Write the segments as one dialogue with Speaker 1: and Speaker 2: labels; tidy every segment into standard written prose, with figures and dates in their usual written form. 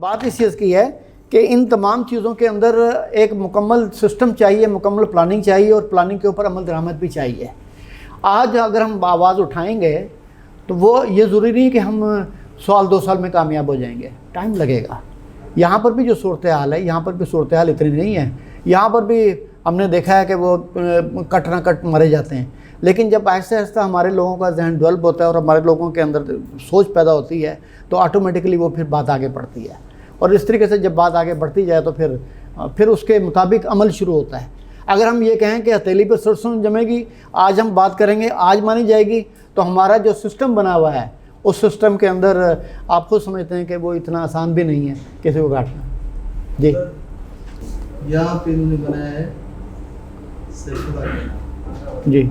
Speaker 1: बात इस चीज़ की है कि इन तमाम चीज़ों के अंदर एक मुकम्मल सिस्टम चाहिए, मुकम्मल प्लानिंग चाहिए और प्लानिंग के ऊपर अमल दरामद भी चाहिए। आज अगर हम आवाज़ उठाएंगे तो वो ये ज़रूरी नहीं कि हम साल 2 साल में कामयाब हो जाएंगे, टाइम लगेगा। यहाँ पर भी जो सूरत हाल है, यहाँ पर भी सूरत हाल इतनी नहीं है। यहाँ पर भी हमने देखा है कि वो कट ना कट मारे जाते हैं, लेकिन जब आहिस्ता आहिस्ता हमारे लोगों का जहन डेवलप होता है और हमारे लोगों के अंदर सोच पैदा होती है तो ऑटोमेटिकली वो फिर बात आगे बढ़ती है। और इस तरीके से जब बात आगे बढ़ती जाए तो फिर उसके मुताबिक अमल शुरू होता है। अगर हम ये कहें कि हथेली पर सरसों जमेगी, आज हम बात करेंगे, आज मानी जाएगी, तो हमारा जो सिस्टम बना हुआ है उस सिस्टम के अंदर आप खुद समझते हैं कि वो इतना आसान भी नहीं है किसी को काटना। जी,
Speaker 2: यहाँ पे इन्होंने बनाया है
Speaker 1: जी,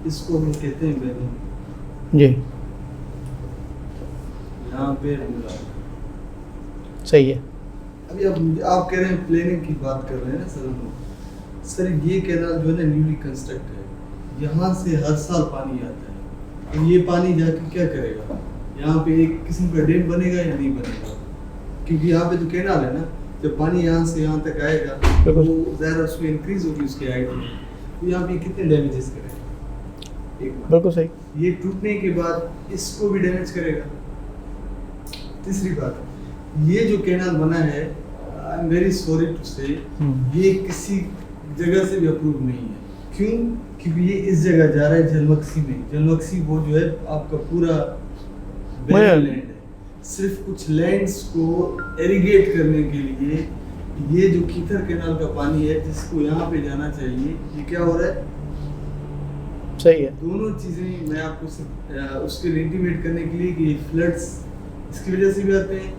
Speaker 2: इसको हम कहते हैं बैरिंग।
Speaker 1: जी,
Speaker 2: यहाँ पे
Speaker 1: सही है।
Speaker 2: अभी आप कह रहे हैं प्लानिंग की बात कर रहे हैं ना सर, ये कैनाल जो है ना न्यूली कंस्ट्रक्ट है, यहाँ से हर साल पानी आता है। तो ये पानी जाके क्या करेगा? यहाँ पे एक किस्म का डैम बनेगा या नहीं बनेगा? क्योंकि यहाँ पे जो कैनाल है ना, जब पानी यहाँ से यहाँ तक आएगा तो ज़्यादा उसमें इंक्रीज होगी उसकी हाइट में, तो यहाँ पे कितने डैमेजेस करेगा?
Speaker 1: बिल्कुल सही।
Speaker 2: ये टूटने के बाद इसको भी डैमेज करेगा। तीसरी बात, ये जो कैनाल बना है, I am very sorry to say, ये किसी जगह से भी अप्रूव नहीं है। क्यों? क्योंकि ये इस जगह जा रहा है जलमक्सी में। जलमक्सी वो जो है आपका पूरा बैरन लैंड है। सिर्फ कुछ लैंड्स को इरिगेट करने के लिए ये जो कीथर कैनाल का पानी है जिसको यहाँ पे जाना चाहिए, ये क्या हो रहा है?
Speaker 1: सही है।
Speaker 2: दोनों चीजें मैं आपको सिर्फ उसके इंटीमेट करने के लिए कि फ्लड्स इसकी वजह से भी आते हैं,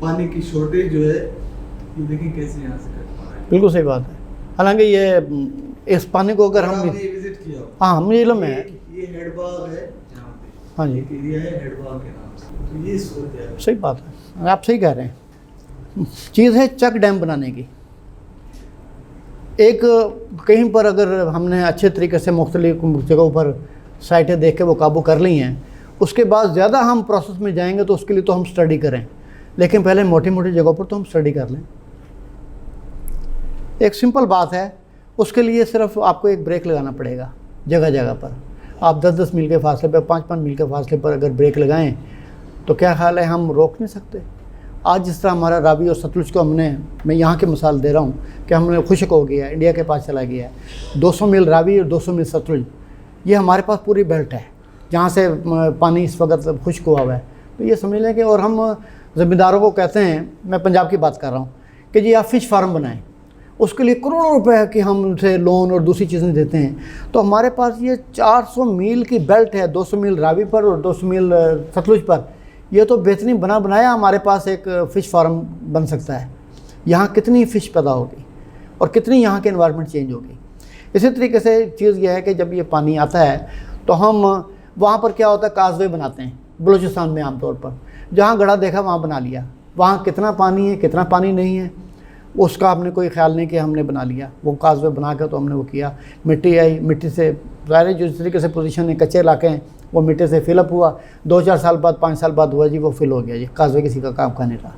Speaker 2: पानी की शॉर्टेज जो है ये देखिए कैसे यहाँ से कट पा रहा है।
Speaker 1: बिल्कुल सही बात है। हालांकि ये इस पानी को अगर हम
Speaker 2: विजिट किया,
Speaker 1: हाँ, हम ये में
Speaker 2: ये हेडबाग है यहाँ पे,
Speaker 1: हाँ जी,
Speaker 2: एक एरिया है हेडबाग के नाम से, तो ये सोच है।
Speaker 1: सही बात है, आप सही कह रहे हैं। चीज़ है चेक डैम बनाने की। एक कहीं पर अगर हमने अच्छे तरीके से मुख्तलिफ जगहों पर साइटें देख के वो काबू कर ली हैं, उसके बाद ज़्यादा हम प्रोसेस में जाएंगे तो उसके लिए तो हम स्टडी करें, लेकिन पहले मोटी मोटी जगहों पर तो हम स्टडी कर लें। एक सिंपल बात है, उसके लिए सिर्फ आपको एक ब्रेक लगाना पड़ेगा। जगह जगह पर आप 10-10 मील के फासले पर, 5-5 मील के फासले पर अगर ब्रेक लगाएं तो क्या ख्याल है हम रोक नहीं सकते। आज जिस तरह हमारा रावी और सतलुज को मैं यहाँ की मिसाल दे रहा हूँ कि हमने खुश्क हो गया है, इंडिया के पास चला गया है। 200 मील रावी और 200 मील सतलुज, ये हमारे पास पूरी बेल्ट है जहाँ से पानी इस वक्त खुश्क हुआ है। तो ये समझ लें कि, और हम ज़मींदारों को कहते हैं, मैं पंजाब की बात कर रहा हूँ, कि जी आप फ़िश फार्म बनाएं, उसके लिए करोड़ों रुपए की हम उनसे लोन और दूसरी चीज़ें देते हैं। तो हमारे पास ये 400 मील की बेल्ट है, 200 मील रावी पर और 200 मील सतलुज पर। ये तो बेहतरीन बनाया हमारे पास एक फ़िश फार्म बन सकता है। यहाँ कितनी फ़िश पैदा होगी और कितनी यहाँ के एनवायरनमेंट चेंज होगी। इसी तरीके से चीज़ यह है कि जब ये पानी आता है तो हम वहाँ पर क्या होता है, काजवे बनाते हैं बलूचिस्तान में आमतौर पर। जहाँ गड़ा देखा वहाँ बना लिया। वहाँ कितना पानी है कितना पानी नहीं है उसका हमने कोई ख्याल नहीं किया, हमने बना लिया वो काजवे बना कर। तो हमने वो किया, मिट्टी आई, मिट्टी से सारे जो इस तरीके से पोजीशन है, कच्चे इलाके हैं, वो मिट्टी से फिलअप हुआ। 2-4 साल बाद 5 साल बाद हुआ जी वो फिल हो गया जी। काजवे किसी का काम करने का।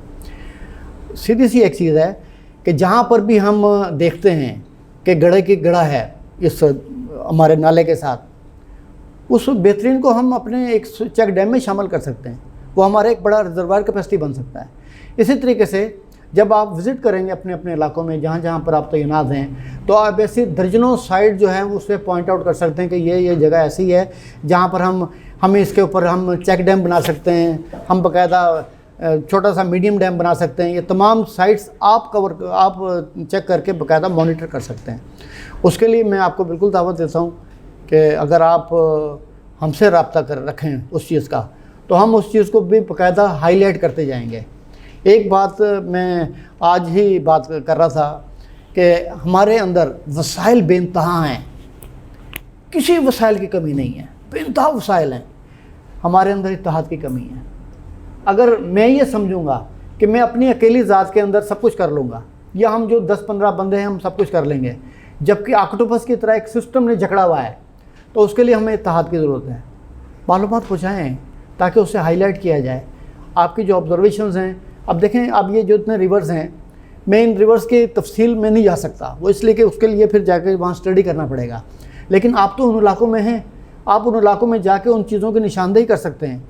Speaker 1: सीधी सी एक चीज़ है कि जहाँ पर भी हम देखते हैं कि गड़े की गड़ा है इस हमारे नाले के साथ, उस बेहतरीन को हम अपने एक चेक डैम में शामिल कर सकते हैं। वो हमारा एक बड़ा रिजर्वायर कैपेसिटी बन सकता है। इसी तरीके से जब आप विज़िट करेंगे अपने अपने इलाकों में जहाँ जहाँ पर आप तैनात हैं, तो आप ऐसी दर्जनों साइट जो है उससे पॉइंट आउट कर सकते हैं कि ये जगह ऐसी है जहाँ पर हमें इसके ऊपर हम चेक डैम बना सकते हैं, हम बाकायदा छोटा सा मीडियम डैम बना सकते हैं। ये तमाम साइट्स आप चेक करके बाकायदा मॉनिटर कर सकते हैं। उसके लिए मैं आपको बिल्कुल दावत देता हूँ कि अगर आप हमसे रब्ता कर रखें उस चीज़ का, तो हम उस चीज़ को भी बाकायदा हाईलाइट करते जाएंगे। एक बात मैं आज ही बात कर रहा था कि हमारे अंदर वसाइल बेइंतहा हैं, किसी वसाइल की कमी नहीं है, बेइंतहा वसाइल हैं। हमारे अंदर इत्तेहाद की कमी है। अगर मैं ये समझूंगा कि मैं अपनी अकेली ज़ात के अंदर सब कुछ कर लूँगा, या हम जो 10-15 बंदे हैं हम सब कुछ कर लेंगे, जबकि ऑक्टोपस की तरह एक सिस्टम ने जकड़ा हुआ है, तो उसके लिए हमें इत्तेहाद की ज़रूरत है। मालूमात पहुँचाएँ ताकि उसे हाईलाइट किया जाए। आपकी जो ऑब्जर्वेशंस हैं, अब देखें अब ये जो इतने रिवर्स हैं, मैं इन रिवर्स की तफसील में नहीं जा सकता, वो इसलिए कि उसके लिए फिर जाकर वहाँ स्टडी करना पड़ेगा। लेकिन आप तो उन इलाकों में हैं, आप उन इलाकों में जाके उन चीज़ों की निशानदेही कर सकते हैं।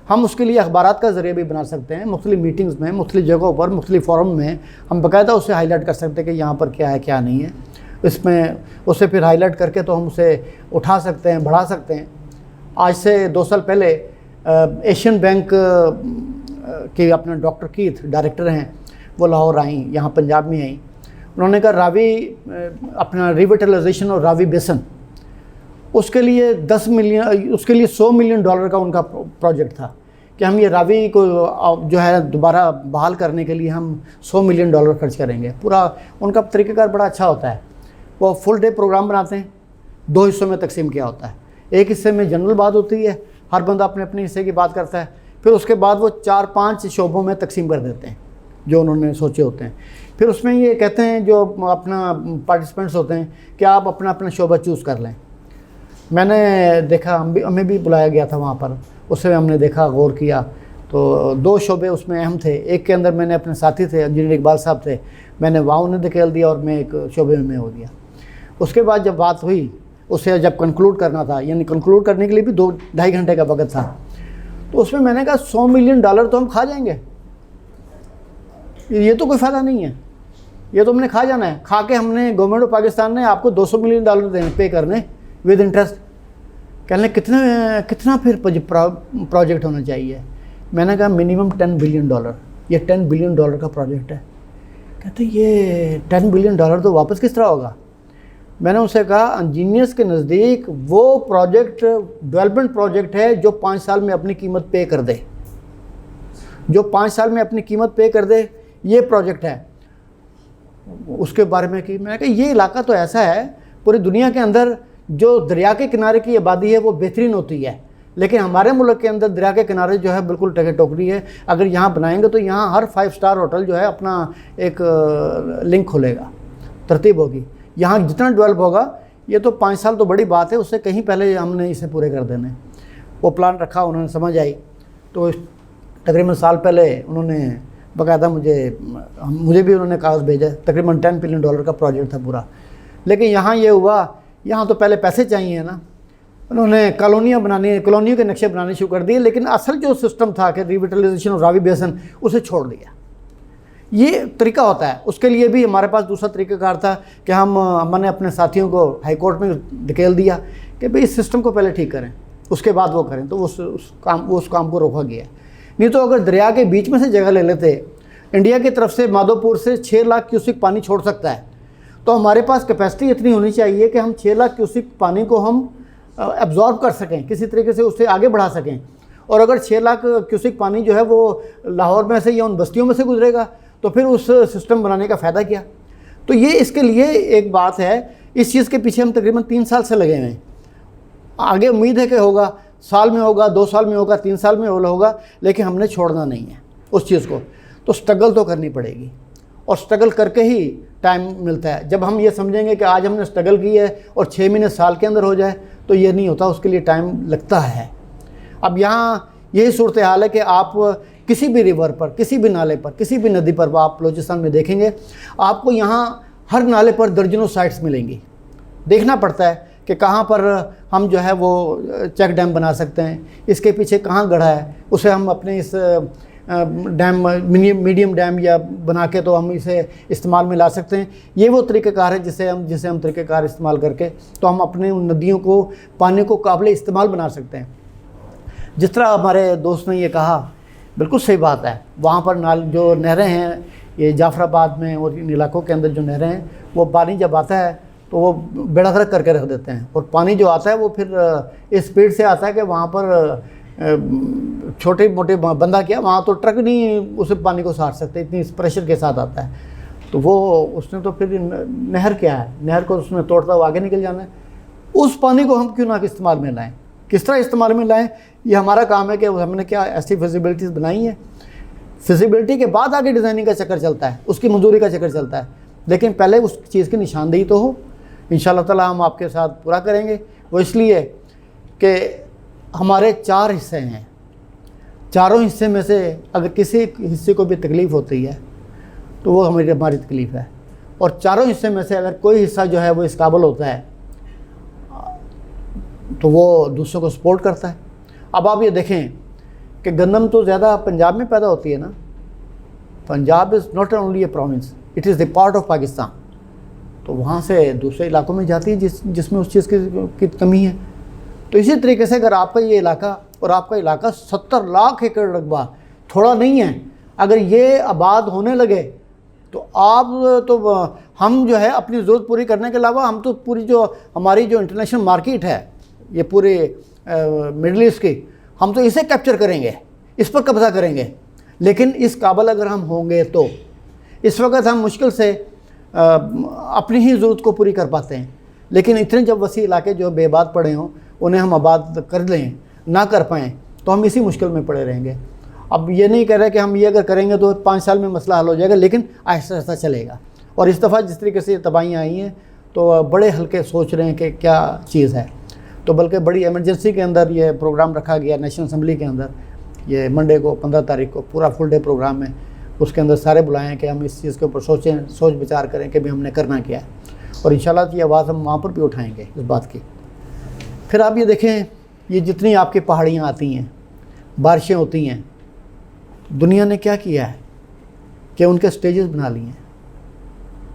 Speaker 1: हम उसके लिए अखबारात का ज़रिए भी बना सकते हैं, मुख्तलिफ मीटिंग्स में, मुख्तलिफ जगहों पर, मुख्तलिफ फोरम में हम बाकायदा उसे हाईलाइट कर सकते हैं कि यहाँ पर क्या है क्या नहीं है। इसमें उसे फिर हाईलाइट करके तो हम उसे उठा सकते हैं, बढ़ा सकते हैं। आज से 2 साल पहले एशियन बैंक के अपना डॉक्टर कीथ डायरेक्टर हैं, वो लाहौर आई, यहाँ पंजाब में आई। उन्होंने कहा रावी अपना रिविटलाइजेशन और रावी बेसन, उसके लिए 10 मिलियन, उसके लिए $100 मिलियन का उनका प्रोजेक्ट था कि हम ये रावी को जो है दोबारा बहाल करने के लिए हम $100 मिलियन खर्च करेंगे। पूरा उनका तरीक़ाकार बड़ा अच्छा होता है। वो फुल डे प्रोग्राम बनाते हैं, 2 हिस्सों में तकसीम किया होता है। एक हिस्से में जनरल बात होती है, हर बंदा अपने अपने हिस्से की बात करता है, फिर उसके बाद वो 4-5 शोबों में तकसीम कर देते हैं जो उन्होंने सोचे होते हैं। फिर उसमें ये कहते हैं जो अपना पार्टिसिपेंट्स होते हैं कि आप अपना अपना शोबा चूज़ कर लें। मैंने देखा, हमें भी बुलाया गया था वहाँ पर, उससे हमने देखा, गौर किया, तो 2 शोबे उसमें अहम थे। एक के अंदर मैंने अपने साथी थे इंजीनियर इकबाल साहब थे, मैंने वहाँ उन्हें धकेल दिया और मैं एक शोबे में हो गया। उसके बाद जब बात हुई, उसे जब कंक्लूड करना था, यानी कंक्लूड करने के लिए भी 2-2.5 घंटे का वक्त था, तो उसमें मैंने कहा $100 मिलियन तो हम खा जाएंगे, ये तो कोई फ़ायदा नहीं है, ये तो हमने खा जाना है। खा के हमने, गवर्नमेंट ऑफ पाकिस्तान ने आपको $200 मिलियन देने, पे करने विद इंटरेस्ट। कहने कितना फिर प्रोजेक्ट होना चाहिए? मैंने कहा मिनिमम $10 बिलियन, ये $10 बिलियन का प्रोजेक्ट है। कहते ये $10 बिलियन तो वापस किस तरह होगा? मैंने उनसे कहा इंजीनियर्स के नज़दीक वो प्रोजेक्ट डेवलपमेंट प्रोजेक्ट है जो 5 साल में अपनी कीमत पे कर दे, जो 5 साल में अपनी कीमत पे कर दे, ये प्रोजेक्ट है। उसके बारे में कि मैंने कहा ये इलाका तो ऐसा है, पूरी दुनिया के अंदर जो दरिया के किनारे की आबादी है वो बेहतरीन होती है, लेकिन हमारे मुल्क के अंदर दरिया के किनारे जो है बिल्कुल टके टोकरी है। अगर यहाँ बनाएंगे तो यहाँ हर 5 स्टार होटल जो है अपना एक लिंक खुलेगा, तरतीब होगी। यहाँ जितना डेवलप होगा, ये तो 5 साल तो बड़ी बात है, उससे कहीं पहले हमने इसे पूरे कर देने। वो प्लान रखा, उन्होंने समझ आई, तो तकरीबन साल पहले उन्होंने बाकायदा मुझे भी उन्होंने कागज़ भेजा। तकरीबन $10 बिलियन का प्रोजेक्ट था पूरा। लेकिन यहाँ ये हुआ, यहाँ तो पहले पैसे चाहिए ना, उन्होंने कॉलोनियाँ बनानी, कॉलोनियों के नक्शे बनाने शुरू कर दिए, लेकिन असल जो सिस्टम था कि रिविटलाइजेशन और रावी बेसन, उसे छोड़ दिया। ये तरीका होता है। उसके लिए भी हमारे पास दूसरा तरीक़ाकार था कि हमने अपने साथियों को हाई कोर्ट में धकेल दिया कि भाई इस सिस्टम को पहले ठीक करें, उसके बाद वो करें, तो उस काम को रोका गया। नहीं तो अगर दरिया के बीच में से जगह ले लेते, इंडिया की तरफ से माधोपुर से 6 लाख क्यूसिक पानी छोड़ सकता है, तो हमारे पास कैपेसिटी इतनी होनी चाहिए कि हम 6 लाख क्यूसिक पानी को हम एब्जॉर्ब कर सकें, किसी तरीके से उसे आगे बढ़ा सकें। और अगर 6 लाख क्यूसिक पानी जो है वो लाहौर में से या उन बस्तियों में से गुजरेगा, तो फिर उस सिस्टम बनाने का फ़ायदा क्या? तो ये इसके लिए एक बात है। इस चीज़ के पीछे हम तकरीबन 3 साल से लगे हुए हैं। आगे उम्मीद है कि होगा, साल में होगा, 2 साल में होगा, 3 साल में होगा, लेकिन हमने छोड़ना नहीं है उस चीज़ को। तो स्ट्रगल तो करनी पड़ेगी, और स्ट्रगल करके ही टाइम मिलता है। जब हम ये समझेंगे कि आज हमने स्ट्रगल की है और 6 महीने साल के अंदर हो जाए, तो ये नहीं होता, उसके लिए टाइम लगता है। अब यहाँ यही सूरत हाल है कि आप किसी भी रिवर पर, किसी भी नाले पर, किसी भी नदी पर, आप बलूचिस्तान में देखेंगे, आपको यहाँ हर नाले पर दर्जनों साइट्स मिलेंगी। देखना पड़ता है कि कहाँ पर हम जो है वो चेक डैम बना सकते हैं, इसके पीछे कहाँ गढ़ा है, उसे हम अपने इस डैम, मीडियम डैम या बना के तो हम इसे इस्तेमाल में ला सकते हैं। ये वो तरीक़ाकार है जिसे हम तरीक़ाकार इस्तेमाल करके तो हम अपने उन नदियों को, पानी को काबिल इस्तेमाल बना सकते हैं। जिस तरह हमारे दोस्त ने ये कहा, बिल्कुल सही बात है। वहाँ पर जो नहरें हैं, ये जाफराबाद में और इन इलाकों के अंदर जो नहरें हैं, वो पानी जब आता है तो वो बेड़ा गर्क करके रख देते हैं, और पानी जो आता है वो फिर इस स्पीड से आता है कि वहाँ पर छोटे मोटे बंदा क्या, वहाँ तो ट्रक नहीं उस पानी को साट सकते, इतनी प्रेशर के साथ आता है। तो वो उसने तो फिर नहर क्या है, नहर को उसने तोड़ता हुआ आगे निकल जाना है। उस पानी को हम क्यों ना इस्तेमाल में लाएँ, किस तरह इस्तेमाल में लाएँ, ये हमारा काम है कि हमने क्या ऐसी फिजिबिलिटीज़ बनाई हैं। फिजिबिलिटी के बाद आगे डिज़ाइनिंग का चक्कर चलता है, उसकी मंजूरी का चक्कर चलता है, लेकिन पहले उस चीज़ की निशानदेही तो हो। इंशाअल्लाह ताला हम आपके साथ पूरा करेंगे। वो इसलिए कि हमारे 4 हिस्से हैं। चारों हिस्से में से अगर किसी हिस्से को भी तकलीफ़ होती है तो वो हमारी तकलीफ़ है, और चारों हिस्से में से अगर कोई हिस्सा जो है वो इस काबिल होता है तो वो दूसरों को सपोर्ट करता है। अब आप ये देखें कि गंदम तो ज़्यादा पंजाब में पैदा होती है ना। Punjab is not only A province, it is the part of Pakistan. तो वहाँ से दूसरे इलाकों में जाती है जिसमें उस चीज़ की कमी है। तो इसी तरीके से अगर आपका ये इलाका और आपका इलाका 70 लाख एकड़ रकबा थोड़ा नहीं है, अगर ये आबाद होने लगे तो हम जो है अपनी ज़रूरत पूरी करने के अलावा हम तो पूरी जो हमारी जो इंटरनेशनल मार्केट है ये पूरे मिडल ईस्ट की, हम तो इसे कैप्चर करेंगे, इस पर कब्ज़ा करेंगे। लेकिन इस काबिल अगर हम होंगे तो इस वक्त हम मुश्किल से अपनी ही ज़रूरत को पूरी कर पाते हैं, लेकिन इतने जब वसी इलाके जो बेआबाद पड़े हों उन्हें हम आबाद कर लें ना कर पाएँ तो हम इसी मुश्किल में पड़े रहेंगे। अब ये नहीं कह रहे कि हम ये अगर करेंगे तो 5 साल में मसला हल हो जाएगा, लेकिन आहिस्ता आहिस्ता चलेगा। और इस दफ़ा जिस तरीके से तबाहियाँ आई हैं तो बड़े हल्के सोच रहे हैं कि क्या चीज़ है, तो बल्कि बड़ी इमरजेंसी के अंदर ये प्रोग्राम रखा गया नेशनल असम्बली के अंदर। ये मंडे को 15 तारीख को पूरा फुल डे प्रोग्राम है, उसके अंदर सारे बुलाए हैं कि हम इस चीज़ के ऊपर सोच विचार करें कि भी हमने करना क्या है, और इंशाल्लाह ये आवाज़ हम वहाँ पर भी उठाएँगे इस बात की। फिर आप ये देखें, ये जितनी आपकी पहाड़ियाँ आती हैं, बारिशें होती हैं, दुनिया ने क्या किया है कि उनके स्टेजेस बना लिए हैं।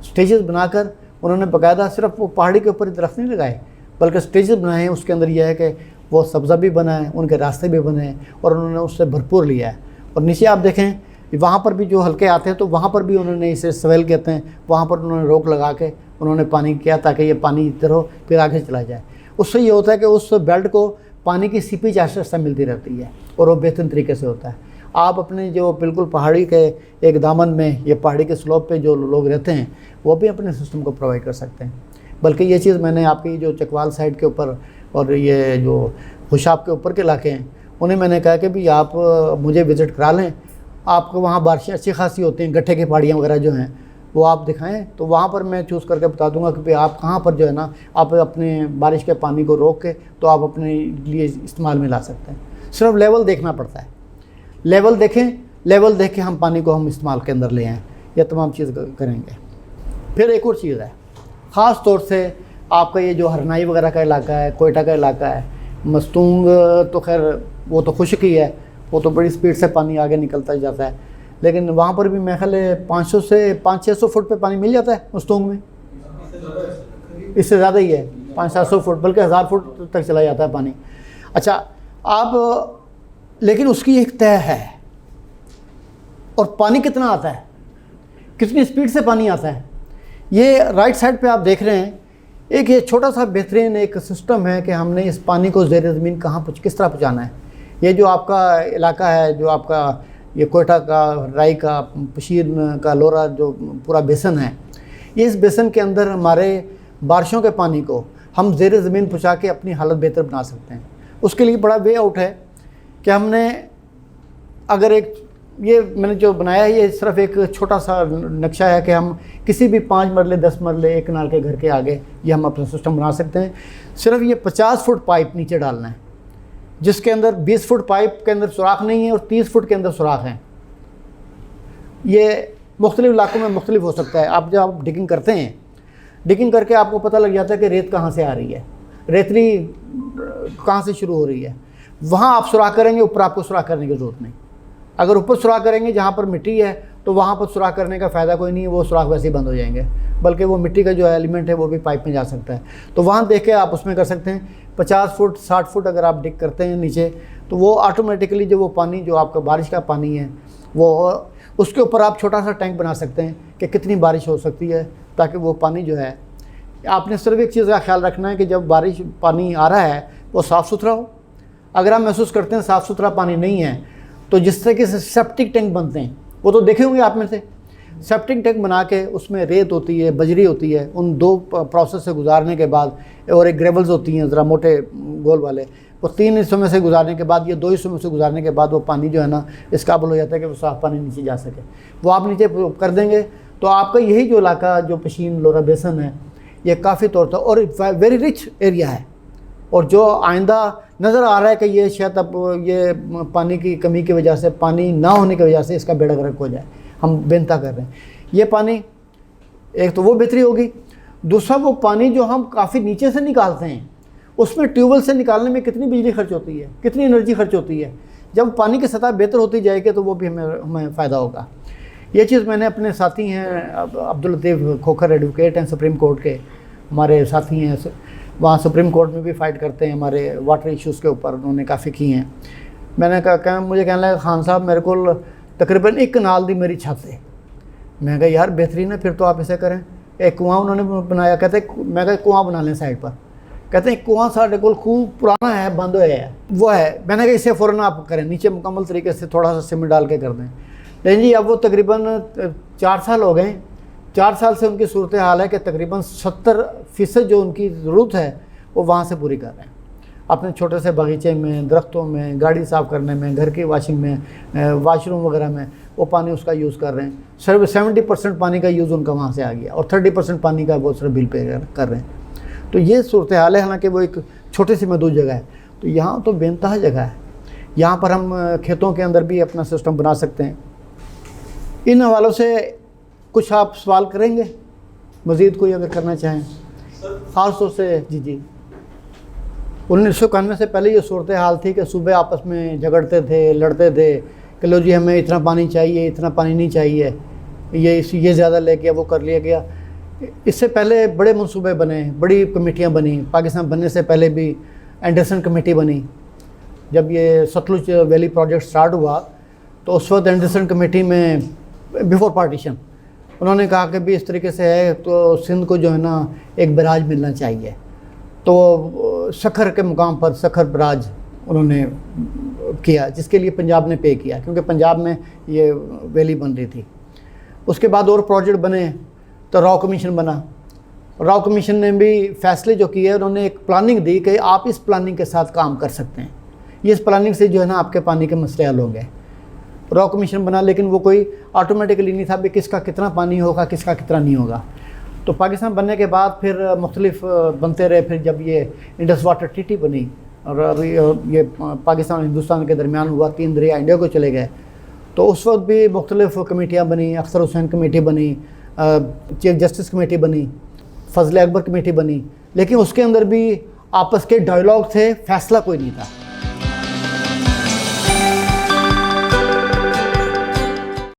Speaker 1: स्टेजेस बनाकर उन्होंने बाकायदा सिर्फ वो पहाड़ी के ऊपर दरख्त नहीं लगाए, बल्कि स्टेजेस बनाए हैं। उसके अंदर यह है कि वो सब्ज़ा भी बना है, उनके रास्ते भी बने हैं, और उन्होंने उससे भरपूर लिया है। और नीचे आप देखें वहाँ पर भी जो हल्के आते हैं तो वहाँ पर भी उन्होंने, इसे सवेल कहते हैं, वहाँ पर उन्होंने रोक लगा के उन्होंने पानी किया ताकि ये पानी इधर हो फिर आगे चला जाए। उससे ये होता है कि उस बेल्ट को पानी की सीपेज आहिस्ता आहिस्ता मिलती रहती है और वो बेहतरीन तरीके से होता है। आप अपने जो बिल्कुल पहाड़ी के एक दामन में या पहाड़ी के स्लोप पे जो लोग रहते हैं वो भी अपने सिस्टम को प्रोवाइड कर सकते हैं। बल्कि ये चीज़ मैंने आपकी जो चकवाल साइड के ऊपर और ये जो खुशाब के ऊपर के इलाके हैं उन्हें मैंने कहा कि भी आप मुझे विज़िट करा लें, आपको वहाँ बारिशें अच्छी खासी होती हैं, गट्ठे की पहाड़ियाँ वगैरह जो हैं वो आप दिखाएं, तो वहाँ पर मैं चूज़ करके बता दूंगा कि भाई आप कहाँ पर जो है ना आप अपने बारिश के पानी को रोक के तो आप अपने लिए इस्तेमाल में ला सकते हैं। सिर्फ लेवल देखना पड़ता है, लेवल देखें, लेवल देख के हम पानी को हम इस्तेमाल के अंदर ले आएँ, यह तमाम चीज़ करेंगे। फिर एक और चीज़ है, ख़ास तौर से आपका ये जो हरनाई वगैरह का इलाका है, कोयटा का इलाका है, मस्तूंग तो खैर वो तो खुश्क ही है, वो तो बड़ी स्पीड से पानी आगे निकलता जाता है, लेकिन वहाँ पर भी मेरे ख्याल 500 से 500-600 फुट पे पानी मिल जाता है मस्तूंग में, इससे ज़्यादा ही है, 500-700 फुट बल्कि 1000 फुट तक चला जाता है पानी। अच्छा आप, लेकिन उसकी एक तय है, और पानी कितना आता है, कितनी स्पीड से पानी आता है। ये राइट साइड पे आप देख रहे हैं, एक ये छोटा सा बेहतरीन एक सिस्टम है कि हमने इस पानी को ज़ेर ज़मीन किस तरह पहुँचाना है। ये जो आपका इलाका है, जो आपका ये कोयटा का, राई का, पशीर का, लोरा जो पूरा बेसन है, ये इस बेसन के अंदर हमारे बारिशों के पानी को हम ज़ेर ज़मीन पहुँचा के अपनी हालत बेहतर बना सकते हैं। उसके लिए बड़ा वे आउट है कि हमने अगर एक ये मैंने जो बनाया है ये सिर्फ एक छोटा सा नक्शा है कि हम किसी भी 5 मरले 10 मरले एक कनाल के घर के आगे ये हम अपना सिस्टम बना सकते हैं। सिर्फ ये 50 फुट पाइप नीचे डालना है, जिसके अंदर 20 फुट पाइप के अंदर सुराख नहीं है और 30 फुट के अंदर सुराख हैं। ये मुख्तलिफ इलाकों में मुख्तलिफ हो सकता है। आप जब आप डिगिंग करते हैं, डिगिंग करके आपको पता लग जाता है कि रेत कहाँ से आ रही है, रेतली कहाँ से शुरू हो रही है, वहाँ आप सुराख करेंगे, ऊपर आपको सुराख करने की ज़रूरत नहीं। अगर ऊपर सुराख करेंगे जहाँ पर मिट्टी है तो वहाँ पर सुराख करने का फ़ायदा कोई नहीं है, वो सुराख वैसे ही बंद हो जाएंगे, बल्कि वो मिट्टी का जो एलिमेंट है वो भी पाइप में जा सकता है। तो वहाँ देख के आप उसमें कर सकते हैं। 50 फुट 60 फुट अगर आप डिग करते हैं नीचे तो वो ऑटोमेटिकली जो वो पानी जो आपका बारिश का पानी है वो उसके ऊपर आप छोटा सा टैंक बना सकते हैं कि कितनी बारिश हो सकती है, ताकि वो पानी जो है, आपने सिर्फ एक चीज़ का ख्याल रखना है कि जब बारिश पानी आ रहा है वो साफ़ सुथरा हो। अगर आप महसूस करते हैं साफ़ सुथरा पानी नहीं है तो जिस तरीके से सेप्टिक टैंक बनते हैं वो तो देखे होंगे आप में से, सेप्टिक टैंक बना के उसमें रेत होती है, बजरी होती है, उन 2 प्रोसेस से गुजारने के बाद, और एक ग्रेवल्स होती हैं ज़रा मोटे गोल वाले, वो 3 हिस्सों में से गुजारने के बाद, ये 2 हिस्सों में से गुजारने के बाद वो पानी जो है ना इस काबिल हो जाता है कि वो साफ़ पानी नीचे जा सके। वो आप नीचे कर देंगे तो आपका यही जो इलाका जो पशीन लोरा बेसन है ये काफ़ी तौर पर और वेरी रिच एरिया है, और जो आइंदा नज़र आ रहा है कि ये शायद अब ये पानी की कमी की वजह से, पानी ना होने की वजह से इसका बेड़ा गर्क हो जाए, हम बेनता कर रहे हैं। ये पानी, एक तो वो बेहतरी होगी, दूसरा वो पानी जो हम काफ़ी नीचे से निकालते हैं उसमें ट्यूबवेल से निकालने में कितनी बिजली खर्च होती है, कितनी एनर्जी खर्च होती है। जब पानी की सतह बेहतर होती जाएगी तो वो भी हमें फ़ायदा होगा। ये चीज़ मैंने अपने साथी हैं अब्दुल लतीफ़ खोखर एडवोकेट हैं सुप्रीम कोर्ट के, हमारे साथी हैं, वहाँ सुप्रीम कोर्ट में भी फ़ाइट करते हैं हमारे वाटर इश्यूज़ के ऊपर, उन्होंने काफ़ी की हैं। मैंने कहा मुझे कहने लगा खान साहब मेरे को तकरीबन 1 कनाल दी मेरी छत है। मैं कहा यार बेहतरीन है, फिर तो आप ऐसे करें। एक कुआँ उन्होंने बनाया, कहते मैं कहा कुआँ बना लें साइड पर। कहते हैं कुआँ साढ़े को खूब पुराना है, बंद हो है, वो है। मैंने कहा इसे फ़ौरन आप करें, नीचे मुकम्मल तरीके से थोड़ा सा सीमेंट डाल के कर दें। लेकिन जी अब वो तकरीबन 4 साल हो गए, 4 साल से उनकी सूरत हाल है कि तकरीबन 70% जो उनकी ज़रूरत है वो वहाँ से पूरी कर रहे हैं। अपने छोटे से बगीचे में, दरख्तों में, गाड़ी साफ़ करने में, घर की वॉशिंग में, वाशरूम वगैरह में वो पानी उसका यूज़ कर रहे हैं। सिर्फ 70% पानी का यूज़ उनका वहाँ से आ गया और 30% पानी का वो सिर्फ बिल पे कर रहे हैं। तो ये सूरत हाल है। हालांकि वो एक छोटी सी मदूद जगह है, तो यहाँ तो बेनतहा जगह है, यहाँ पर हम खेतों के अंदर भी अपना सिस्टम बना सकते हैं। इन हवालों से कुछ आप सवाल करेंगे मज़ीद कोई अगर करना चाहें? ख़ास तौर से जी 1991 से पहले ये सूरत हाल थी कि सूबे आपस में झगड़ते थे, लड़ते थे कि लो जी हमें इतना पानी चाहिए, इतना पानी नहीं चाहिए, ये ज़्यादा ले गया, वो कर लिया गया। इससे पहले बड़े मंसूबे बने, बड़ी कमेटियाँ बनी। पाकिस्तान बनने से पहले भी एंडरसन कमेटी बनी। जब ये सतलुज वैली प्रोजेक्ट स्टार्ट हुआ तो उस वक्त एंडरसन कमेटी में बिफोर पार्टीशन उन्होंने कहा कि भी इस तरीके से है तो सिंध को जो है ना एक बराज मिलना चाहिए। तो सखर के मुकाम पर सखर बराज उन्होंने किया, जिसके लिए पंजाब ने पे किया, क्योंकि पंजाब में ये वैली बन रही थी। उसके बाद और प्रोजेक्ट बने तो रॉ कमीशन बना। रॉ कमीशन ने भी फैसले जो किए, उन्होंने एक प्लानिंग दी कि आप इस प्लानिंग के साथ काम कर सकते हैं, ये इस प्लानिंग से जो है ना आपके पानी के मसले हल होंगे। रॉ कमीशन बना, लेकिन वो कोई ऑटोमेटिकली नहीं था भी किसका कितना पानी होगा, किसका कितना नहीं होगा। तो पाकिस्तान बनने के बाद फिर मुख्तलिफ बनते रहे। फिर जब ये इंडस वाटर ट्रीटी बनी और अभी ये पाकिस्तान और हिंदुस्तान के दरमियान हुआ, 3 दरिया इंडिया को चले गए, तो उस वक्त भी मुख्तलिफ कमेटियाँ बनी। अख्तर हुसैन कमेटी बनी, चीफ जस्टिस कमेटी बनी, फजल अकबर कमेटी बनी, लेकिन उसके अंदर भी आपस के डायलॉग थे, फैसला कोई नहीं था।